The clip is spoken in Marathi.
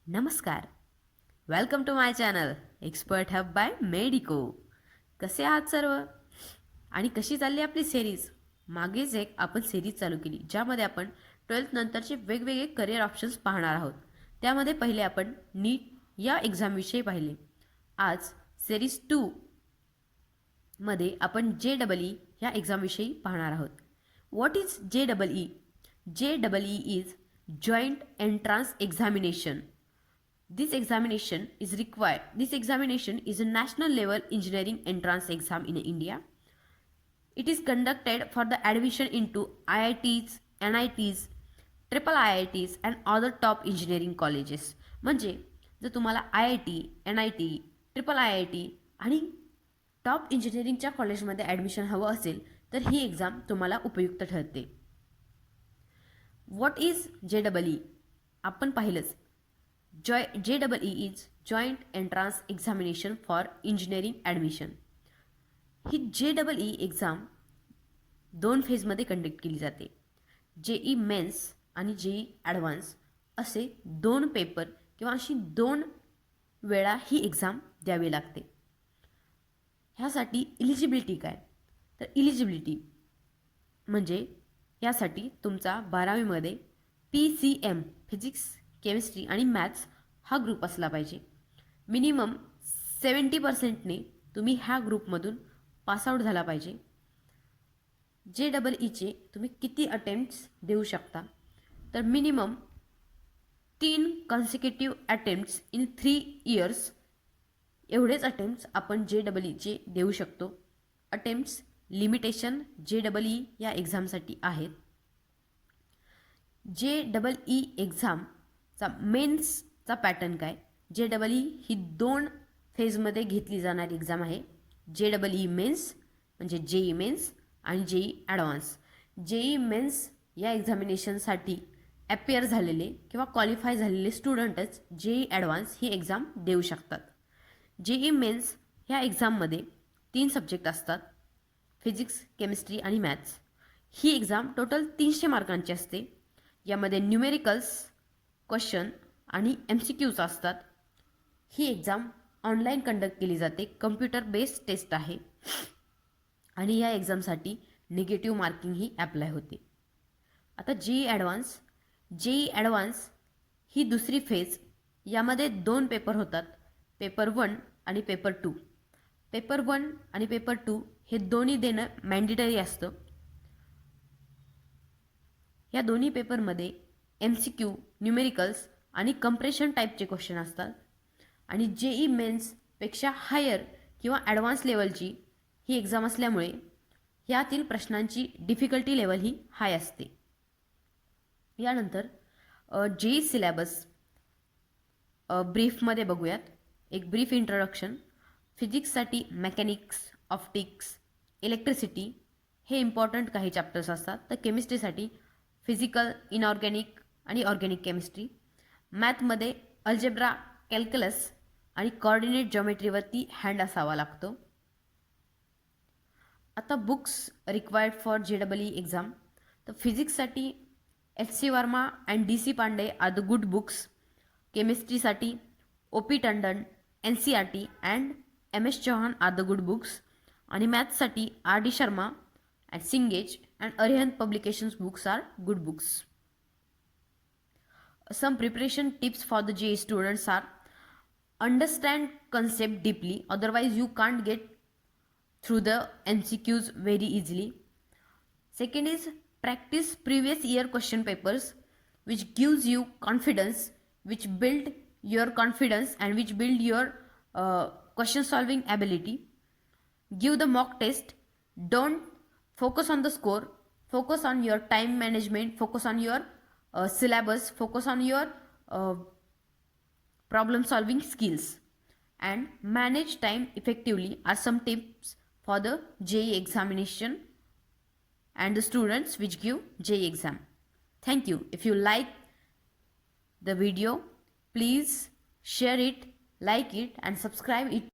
नमस्कार. Welcome to my channel expert hub by medico. कसे आहात सर्व आणि कशी चालली आपली सिरीज? मागेच एक आपण सिरीज चालू केली ज्यामध्ये आपण 12th नंतरचे वेगवेगळे करिअर ऑप्शन्स पाहणार आहोत. त्यामध्ये पहिले आपण नीट या एक्झामविषयी पाहिले. आज सिरीज 2 मध्ये आपण JEE ह्या एक्झामविषयी पाहणार आहोत. What is JEE? JEE is joint entrance examination. This examination is required. This examination is a national level engineering entrance exam in India. It is conducted for the admission into IITs, NITs, triple IITs and other top engineering colleges. म्हणजे जर तुम्हाला IIT, NIT, ट्रिपल IIT आणि टॉप इंजिनिअरिंगच्या कॉलेजमध्ये ॲडमिशन हवं असेल तर ही एक्झाम तुम्हाला उपयुक्त ठरते. What is JEE? आपण पाहिलंच. JEE is Joint Entrance Examination for Engineering Admission. He JEE exam 2 फेजमध्ये कंडक्ट केली जाते. JEE मेन्स आणि JEE ॲडव्हान्स असे 2 पेपर किंवा अशी 2 वेळा ही एक्झाम द्यावी लागते. ह्यासाठी इलिजिबिलिटी काय? तर इलिजिबिलिटी म्हणजे यासाठी तुमचा 12वीमध्ये PCM फिजिक्स, केमिस्ट्री आणि मॅथ्स हा ग्रुप असला पाहिजे. मिनिमम 70%ने तुम्ही ह्या ग्रुपमधून पासआउट झाला पाहिजे. JEEचे तुम्ही किती अटेम्प्ट्स देऊ शकता? तर minimum 3 consecutive attempts in 3 years एवढेच अटेम्प्ट्स आपण JEEचे देऊ शकतो. अटेम्प्ट्स लिमिटेशन JEE या एक्झामसाठी आहेत. JEE एक्झामचा मेन्सचा पॅटर्न काय? JEE ही 2 फेजमध्ये घेतली जाणारी एक्झाम आहे. JEE मेन्स म्हणजे JEE मेन्स आणि JEE ॲडव्हान्स. JEE मेन्स या एक्झामिनेशनसाठी ॲपियर झालेले किंवा क्वालिफाय झालेले स्टुडंटच JEE ॲडव्हान्स ही एक्झाम देऊ शकतात. JEE मेन्स ह्या एक्झाममध्ये 3 सब्जेक्ट असतात, फिजिक्स, केमिस्ट्री आणि मॅथ्स. ही एक्झाम टोटल 300 मार्कांची असते. यामध्ये न्यूमेरिकल्स, क्वेश्चन आणि MCQs असतात. ही एक्झाम ऑनलाईन कंडक्ट केली जाते. कम्प्युटर बेस्ड टेस्ट आहे आणि या एक्झामसाठी निगेटिव्ह मार्किंग ही ॲप्लाय होते. आता JEE ॲडव्हान्स ही दुसरी फेज. यामध्ये 2 पेपर होतात, पेपर 1 आणि पेपर 2. पेपर 1 आणि पेपर 2 हे दोन्ही देणं मॅन्डेटरी असतं. या दोन्ही पेपरमध्ये MCQ, न्यूमेरिकल्स आणि कंप्रेशन टाईपचे क्वेश्चन असतात आणि JEE मेन्सपेक्षा हायर किंवा ॲडव्हान्स लेवलची ही एक्झाम असल्यामुळे यातील प्रश्नांची डिफिकल्टी लेवल ही हाय असते. यानंतर JEE सिलेबस ब्रीफमध्ये बघूयात. एक ब्रीफ इंट्रोडक्शन. फिजिक्ससाठी मेकॅनिक्स, ऑप्टिक्स, इलेक्ट्रिसिटी हे इम्पॉर्टंट काही चॅप्टर्स असतात. तर केमिस्ट्रीसाठी फिजिकल, इनऑर्गॅनिक आणि ऑर्गॅनिक केमिस्ट्री. मॅथमध्ये अल्जेब्रा, कॅल्क्युलस आणि कोऑर्डिनेट जॉमेट्रीवरती हँड असावा लागतो. आता books required for JEE exam. तर फिजिक्ससाठी FC Verma and DC Pandey are the good books. केमिस्ट्रीसाठी OP Tandon, NCERT and MS Chauhan are the good books. आणि मॅथ्ससाठी RD Sharma and Cengage and Arihant Publications books are good books. Some preparation tips for the JEE students are: understand concept deeply, otherwise you can't get through the MCQs very easily. Second is practice previous year question papers, which gives you confidence, which build your confidence and which build your question solving ability. Give the mock test. Don't focus on the score, focus on your time management, focus on your syllabus, focus on your problem solving skills, and manage time effectively are some tips for the JEE examination and the students which give JEE exam. Thank you. If you like the video, please share it, like it and subscribe it.